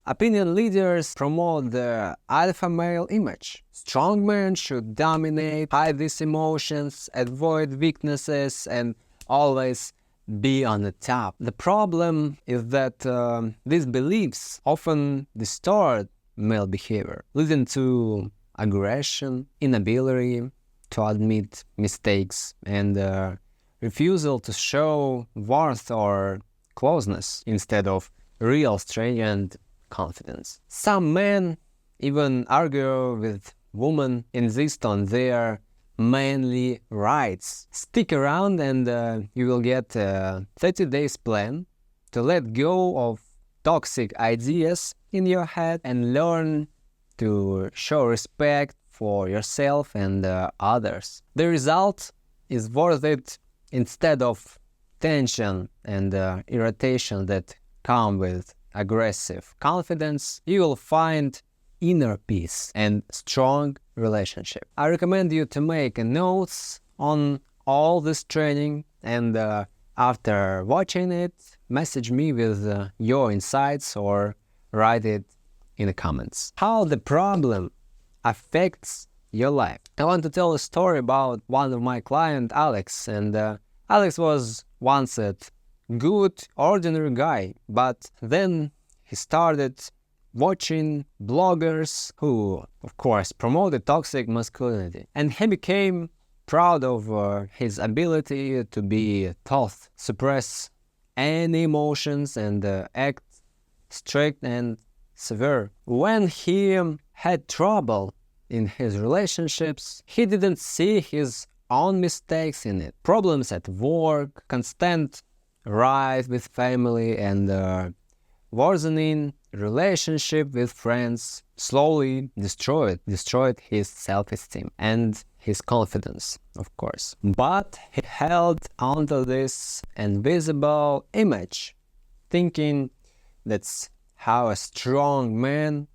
Opinion leaders promote the alpha male image. Strong men should dominate, hide these emotions, avoid weaknesses, and always be on the top. The problem is that these beliefs often distort male behavior, leading to aggression, inability to admit mistakes, and refusal to show worth or closeness instead of real strength and confidence. Some men even argue with women, insist on their manly rights. Stick around and you will get a 30 days plan to let go of toxic ideas in your head and learn to show respect for yourself and others. The result is worth it. Instead of tension and irritation that come with aggressive confidence, you will find inner peace and strong relationship. I recommend you to make notes on all this training, and after watching it, message me with your insights or write it in the comments. How the problem affects your life. I want to tell a story about one of my clients, Alex, and Alex was once a good, ordinary guy, but then he started watching bloggers who, of course, promoted toxic masculinity, and he became proud of his ability to be tough, suppress any emotions, and act strict and severe. When he had trouble in his relationships, he didn't see his own mistakes in it. Problems at work, constant riot with family, and worsening relationship with friends slowly destroyed his self-esteem and his confidence, of course. But he held onto this invisible image, thinking that's how a strong man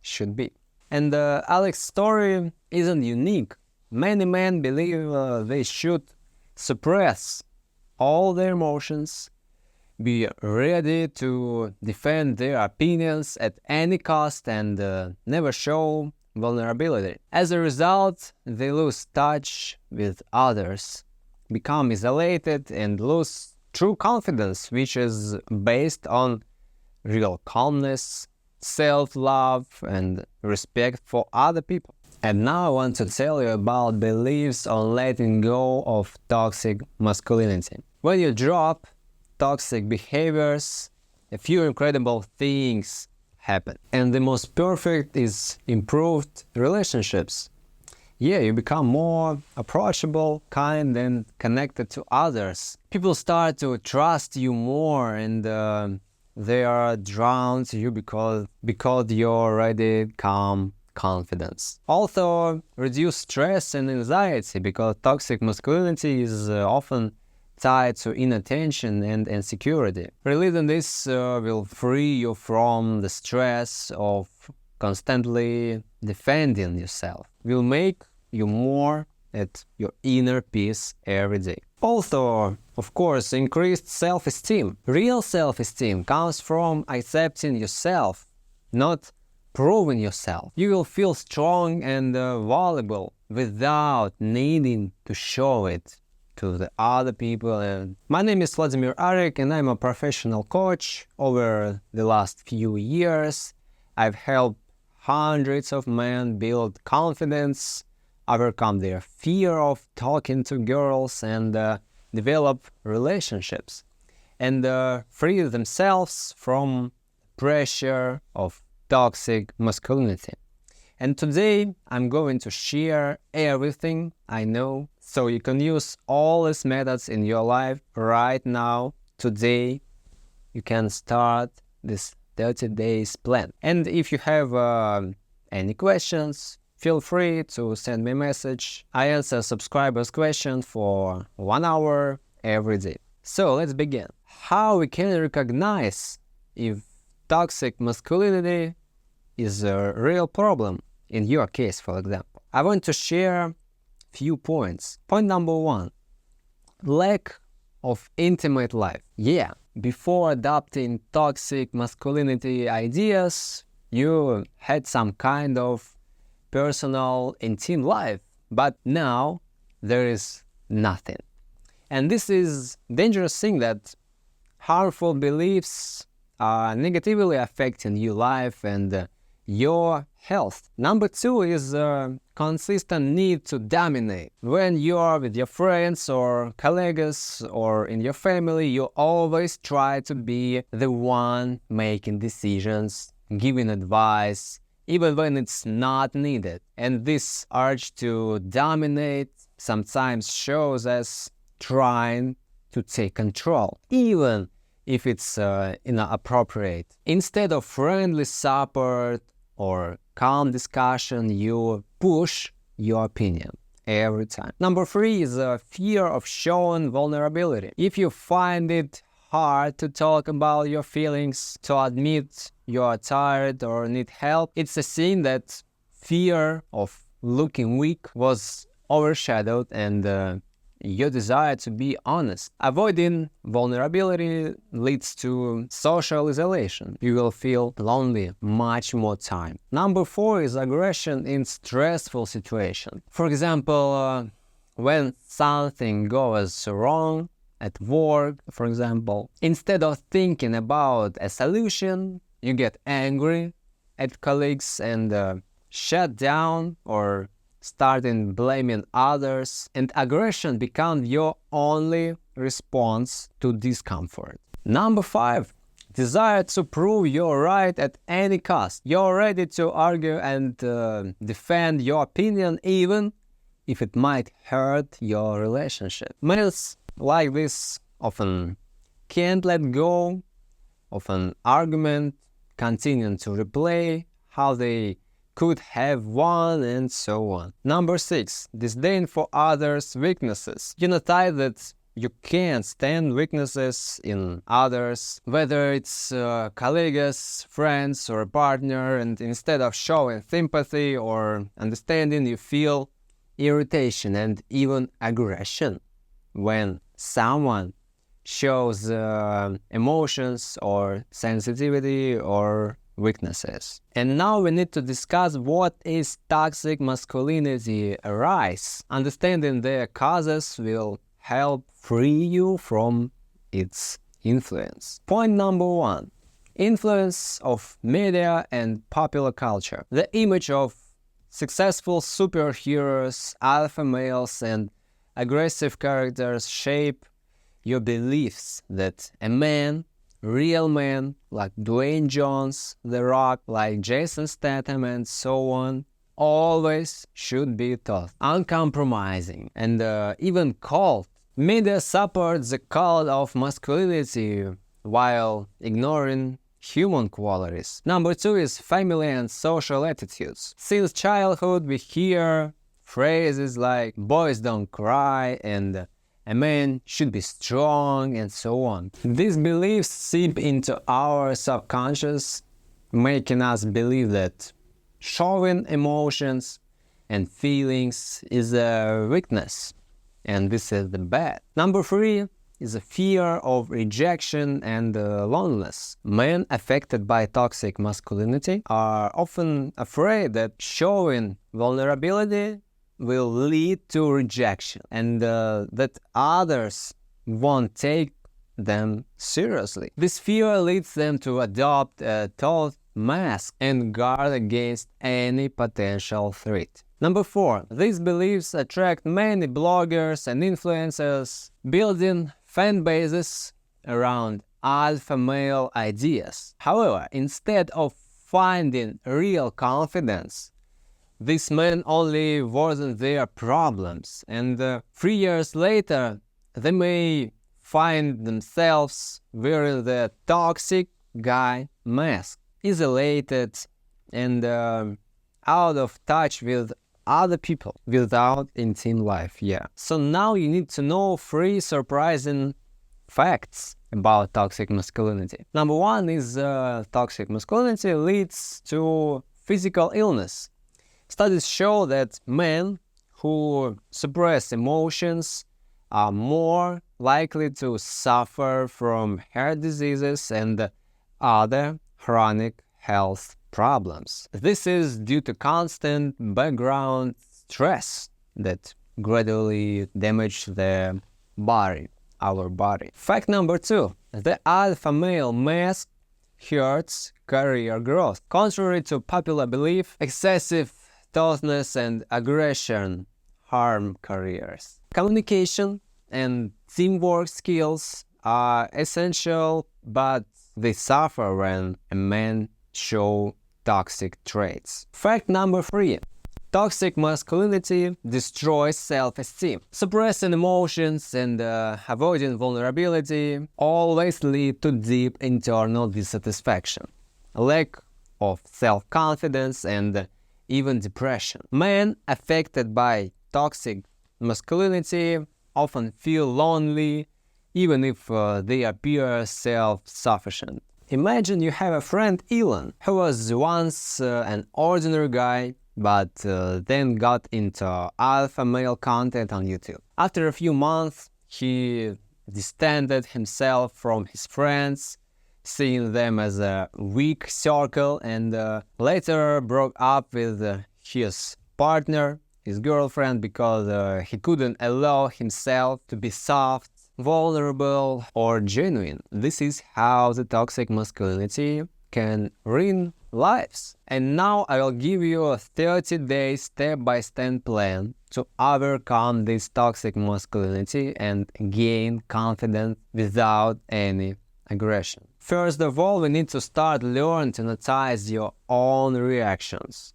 should be. And Alex's story isn't unique. Many men believe they should suppress all their emotions, be ready to defend their opinions at any cost, and never show vulnerability. As a result, they lose touch with others, become isolated, and lose true confidence, which is based on real calmness, self-love, and respect for other people. And now I want to tell you about beliefs on letting go of toxic masculinity. When you drop toxic behaviors, a few incredible things happen. And the most perfect is improved relationships. Yeah, you become more approachable, kind, and connected to others. People start to trust you more, and they are drawn to you because you're already calm confidence. Also, reduce stress and anxiety, because toxic masculinity is often tied to inattention and insecurity. Releasing this will free you from the stress of constantly defending yourself. Will make you more at your inner peace every day. Also, of course, increased self-esteem. Real self-esteem comes from accepting yourself, not proving yourself. You will feel strong and valuable without needing to show it to the other people. And my name is Vladimir Arik, and I'm a professional coach. Over the last few years, I've helped hundreds of men build confidence, overcome their fear of talking to girls, and develop relationships, and free themselves from pressure of toxic masculinity. And today I'm going to share everything I know, so you can use all these methods in your life right now. Today you can start this 30 days plan. And if you have any questions, feel free to send me a message. I answer subscribers' questions for 1 hour every day. So let's begin. How we can recognize if toxic masculinity is a real problem in your case, for example. I want to share few points. Point number 1, lack of intimate life. Yeah, before adopting toxic masculinity ideas, you had some kind of personal intimate life, but now there is nothing. And this is dangerous thing that harmful beliefs are negatively affecting your life and your health. Number 2 is a consistent need to dominate. When you are with your friends or colleagues or in your family, you always try to be the one making decisions, giving advice, even when it's not needed. And this urge to dominate sometimes shows as trying to take control, even if it's inappropriate. Instead of friendly support or calm discussion, you push your opinion every time. Number 3 is a fear of showing vulnerability. If you find it hard to talk about your feelings, to admit you are tired or need help, it's a sign that fear of looking weak was overshadowed and your desire to be honest. Avoiding vulnerability leads to social isolation. You will feel lonely much more time. Number 4 is aggression in stressful situations. For example, when something goes wrong at work, for example, instead of thinking about a solution, you get angry at colleagues and shut down or starting blaming others, and aggression becomes your only response to discomfort. Number 5, desire to prove you're right at any cost. You're ready to argue and defend your opinion even if it might hurt your relationship. Males like this often can't let go of an argument, continuing to replay how they could have won, and so on. Number 6, disdain for others' weaknesses. You notice that you can't stand weaknesses in others, whether it's colleagues, friends, or a partner, and instead of showing sympathy or understanding, you feel irritation and even aggression when someone shows emotions or sensitivity or weaknesses. And now we need to discuss what is toxic masculinity arise. Understanding their causes will help free you from its influence. Point number 1. Influence of media and popular culture. The image of successful superheroes, alpha males, and aggressive characters shape your beliefs that a man, real men like Dwayne Jones, The Rock, like Jason Statham, and so on, always should be tough, uncompromising, and even cold. Media supports the cult of masculinity while ignoring human qualities. Number 2 is family and social attitudes. Since childhood we hear phrases like boys don't cry and a man should be strong, and so on. These beliefs seep into our subconscious, making us believe that showing emotions and feelings is a weakness, and this is the bad. Number 3 is a fear of rejection and loneliness. Men affected by toxic masculinity are often afraid that showing vulnerability will lead to rejection and that others won't take them seriously. This fear leads them to adopt a tough mask and guard against any potential threat. Number 4, these beliefs attract many bloggers and influencers, building fan bases around alpha male ideas. However, instead of finding real confidence, these men only worsen their problems, and 3 years later, they may find themselves wearing the toxic guy mask, isolated and out of touch with other people, without intimate life. So now you need to know 3 surprising facts about toxic masculinity. Number 1 is toxic masculinity leads to physical illness. Studies show that men who suppress emotions are more likely to suffer from heart diseases and other chronic health problems. This is due to constant background stress that gradually damage the body, our body. Fact number 2. The alpha male mask hurts career growth. Contrary to popular belief, excessive toughness and aggression harm careers. Communication and teamwork skills are essential, but they suffer when a man shows toxic traits. Fact number 3. Toxic masculinity destroys self-esteem. Suppressing emotions and avoiding vulnerability always lead to deep internal dissatisfaction, lack of self-confidence, and even depression. Men affected by toxic masculinity often feel lonely, even if they appear self-sufficient. Imagine you have a friend, Elon, who was once an ordinary guy, but then got into alpha male content on YouTube. After a few months, he distanced himself from his friends, seeing them as a weak circle, and later broke up with his partner, his girlfriend, because he couldn't allow himself to be soft, vulnerable, or genuine. This is how the toxic masculinity can ruin lives. And now I will give you a 30-day step-by-step plan to overcome this toxic masculinity and gain confidence without any aggression. First of all, we need to start learning to notice your own reactions.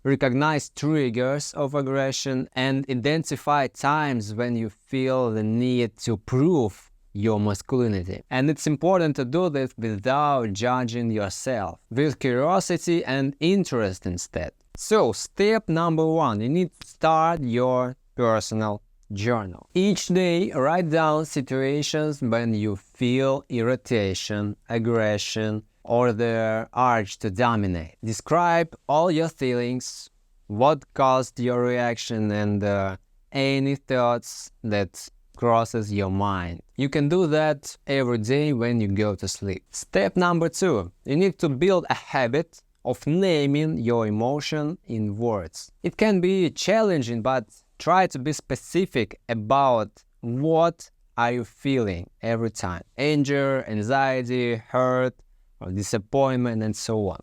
Recognize triggers of aggression and identify times when you feel the need to prove your masculinity. And it's important to do this without judging yourself, with curiosity and interest instead. So, step number 1, you need to start your personal journal. Each day, write down situations when you feel irritation, aggression, or the urge to dominate. Describe all your feelings, what caused your reaction, and any thoughts that crosses your mind. You can do that every day when you go to sleep. Step number 2, you need to build a habit of naming your emotion in words. It can be challenging, but try to be specific about what are you feeling every time. Anger, anxiety, hurt, or disappointment, and so on.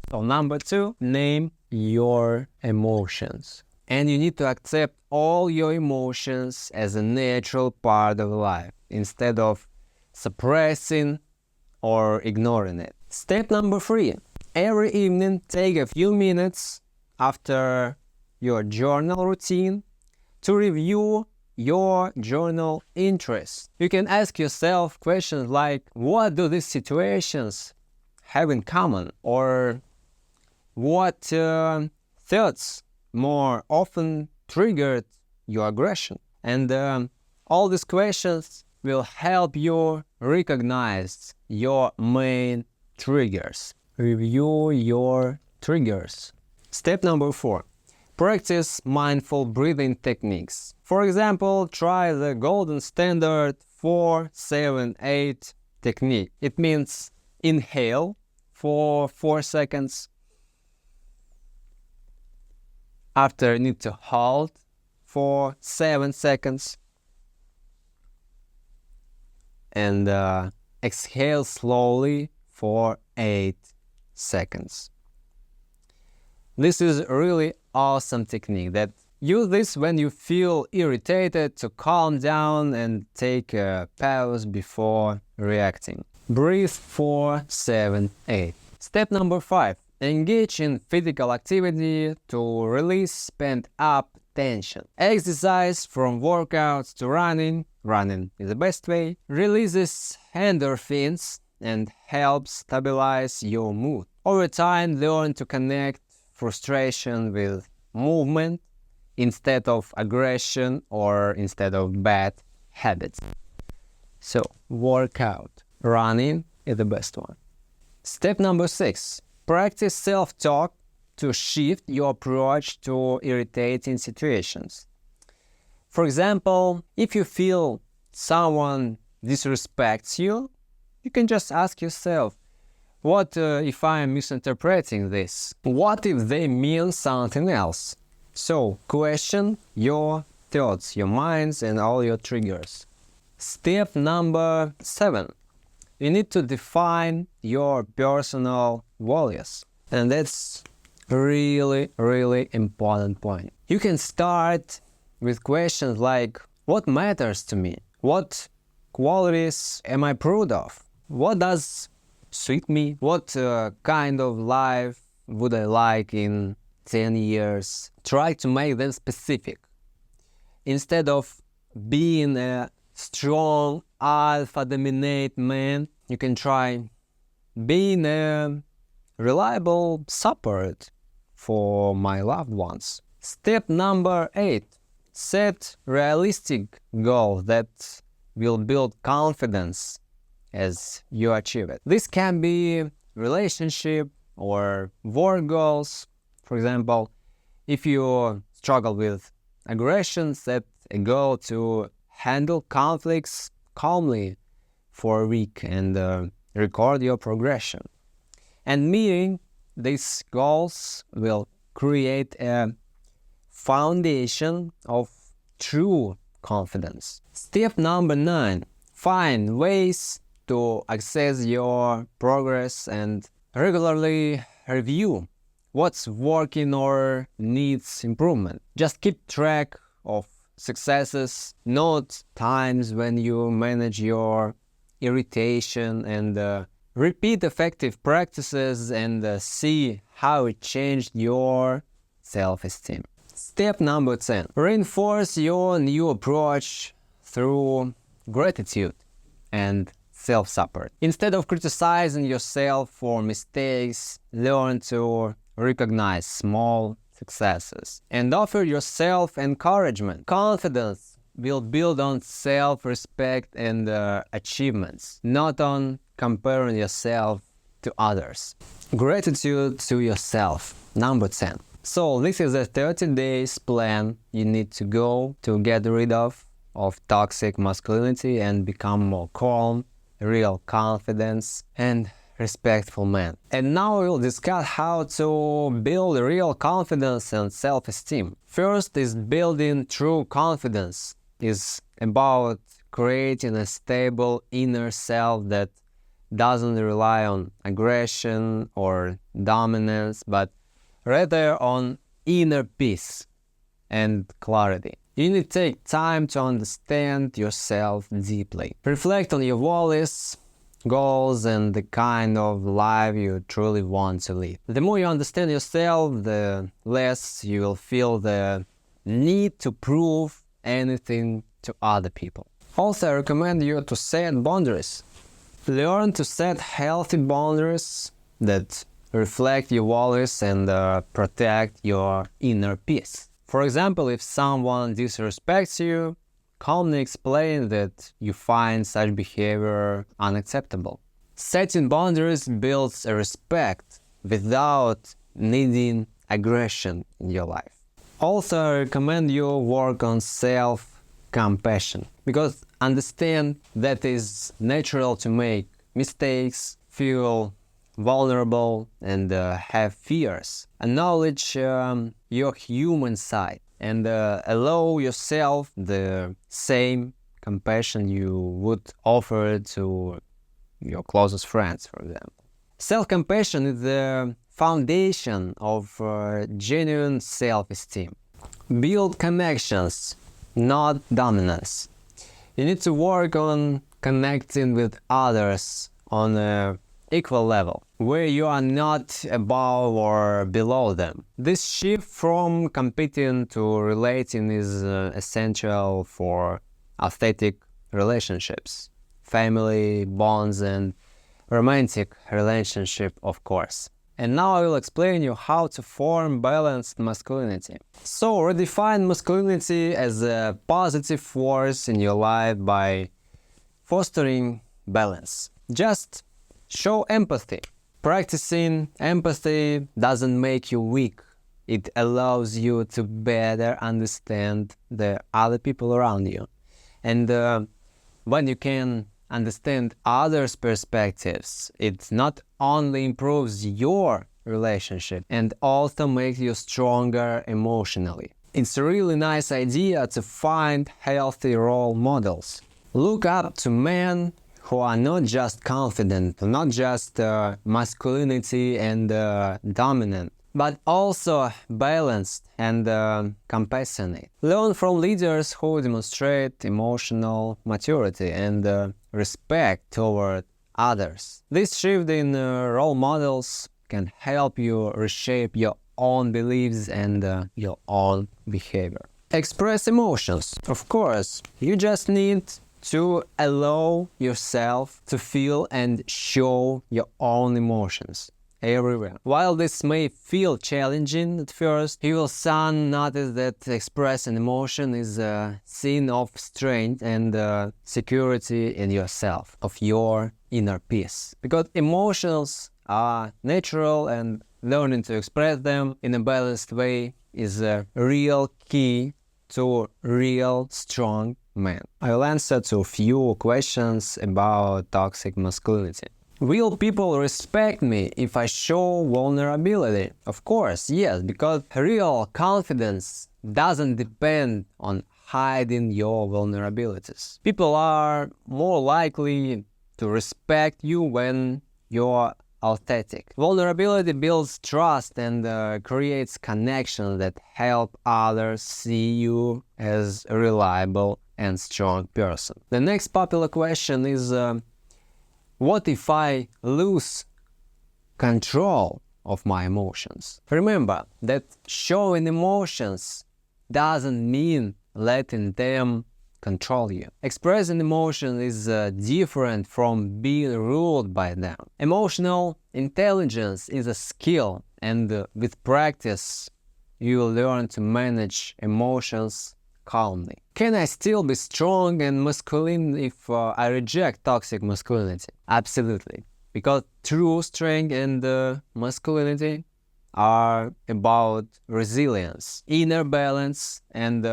So number 2, name your emotions. And you need to accept all your emotions as a natural part of life, instead of suppressing or ignoring it. Step number 3, every evening take a few minutes after your journal routine to review your journal interests. You can ask yourself questions like, what do these situations have in common? Or what thoughts more often triggered your aggression? And all these questions will help you recognize your main triggers. Review your triggers. Step number 4, practice mindful breathing techniques. For example, try the golden standard 4-7-8 technique. It means inhale for 4 seconds. After, you need to hold for 7 seconds. And exhale slowly for 8 seconds. This is a really awesome technique that use this when you feel irritated to calm down and take a pause before reacting. Breathe 4-7-8. Step number 5. Engage in physical activity to release pent-up tension. Exercise, from workouts to running is the best way, releases endorphins and helps stabilize your mood. Over time, learn to connect frustration with movement instead of aggression or instead of bad habits. So, workout. Running is the best one. Step number 6. Practice self-talk to shift your approach to irritating situations. For example, if you feel someone disrespects you, you can just ask yourself, what if I am misinterpreting this? What if they mean something else? So question your thoughts, your minds, and all your triggers. Step number 7. You need to define your personal values. And that's really, really important point. You can start with questions like, what matters to me? What qualities am I proud of? What does suit me? What kind of life would I like in 10 years? Try to make them specific. Instead of being a strong alpha dominate man, you can try being a reliable support for my loved ones. Step number 8. Set realistic goals that will build confidence as you achieve it. This can be relationship or work goals. For example, if you struggle with aggression, set a goal to handle conflicts calmly for a week and record your progression. And meeting these goals will create a foundation of true confidence. Step number 9. Find ways to access your progress and regularly review what's working or needs improvement. Just keep track of successes, note times when you manage your irritation, and repeat effective practices and see how it changed your self-esteem. Step number 10. Reinforce your new approach through gratitude and self-support. Instead of criticizing yourself for mistakes, learn to recognize small successes and offer yourself encouragement. Confidence will build on self-respect and achievements, not on comparing yourself to others. Gratitude to yourself. Number 10. So this is a 30 days plan you need to go to get rid of toxic masculinity and become more calm, real confidence, and respectful man. And now we'll discuss how to build real confidence and self-esteem. First is building true confidence. Is about creating a stable inner self that doesn't rely on aggression or dominance, but rather on inner peace and clarity. You need to take time to understand yourself deeply. Reflect on your values, goals, and the kind of life you truly want to live. The more you understand yourself, the less you will feel the need to prove anything to other people. Also, I recommend you to set boundaries. Learn to set healthy boundaries that reflect your values and protect your inner peace. For example, if someone disrespects you, calmly explain that you find such behavior unacceptable. Setting boundaries builds a respect without needing aggression in your life. Also, I recommend you work on self-compassion, because understand that it's natural to make mistakes, feel vulnerable, and have fears. Acknowledge your human side and allow yourself the same compassion you would offer to your closest friends, for example. Self-compassion is the foundation of genuine self-esteem. Build connections, not dominance. You need to work on connecting with others on an equal level, where you are not above or below them. This shift from competing to relating is essential for authentic relationships, family bonds, and romantic relationship, of course. And now I will explain you how to form balanced masculinity. So redefine masculinity as a positive force in your life by fostering balance. Just show empathy. Practicing empathy doesn't make you weak. It allows you to better understand the other people around you and When you can understand others' perspectives, it not only improves your relationship and also makes you stronger emotionally. It's a really nice idea to find healthy role models. Look up to men who are not just confident, not just masculinity and dominant, but also balanced and compassionate. Learn from leaders who demonstrate emotional maturity and respect toward others. This shift in role models can help you reshape your own beliefs and your own behavior. Express emotions. Of course, you just need to allow yourself to feel and show your own emotions everywhere. While this may feel challenging at first, you will soon notice that expressing emotion is a sign of strength and security in yourself, of your inner peace. Because emotions are natural and learning to express them in a balanced way is a real key to real strong man. I will answer to a few questions about toxic masculinity. Will people respect me if I show vulnerability? Of course, yes, because real confidence doesn't depend on hiding your vulnerabilities. People are more likely to respect you when you're authentic. Vulnerability builds trust and creates connections that help others see you as a reliable and strong person. The next popular question is, what if I lose control of my emotions? Remember that showing emotions doesn't mean letting them control you. Expressing emotion is different from being ruled by them. Emotional intelligence is a skill, and with practice, you will learn to manage emotions calmly. Can I still be strong and masculine if I reject toxic masculinity? Absolutely. Because true strength and masculinity are about resilience, inner balance, and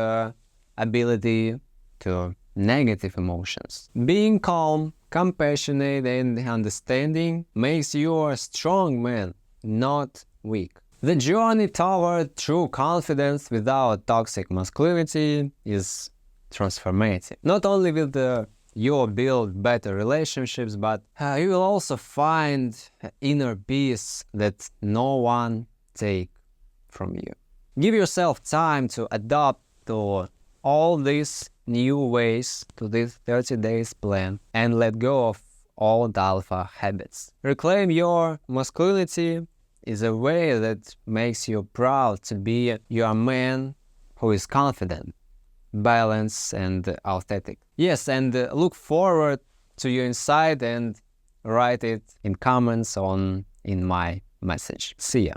ability to negative emotions. Being calm, compassionate, and understanding makes you a strong man, not weak. The journey toward true confidence without toxic masculinity is transformative. Not only will you build better relationships, but you will also find inner peace that no one take from you. Give yourself time to adapt to all these new ways, to this 30 days plan, and let go of old alpha habits. Reclaim your masculinity is a way that makes you proud to be your man who is confident, balanced, and authentic. Yes, and look forward to your insight and write it in comments in my message. See ya.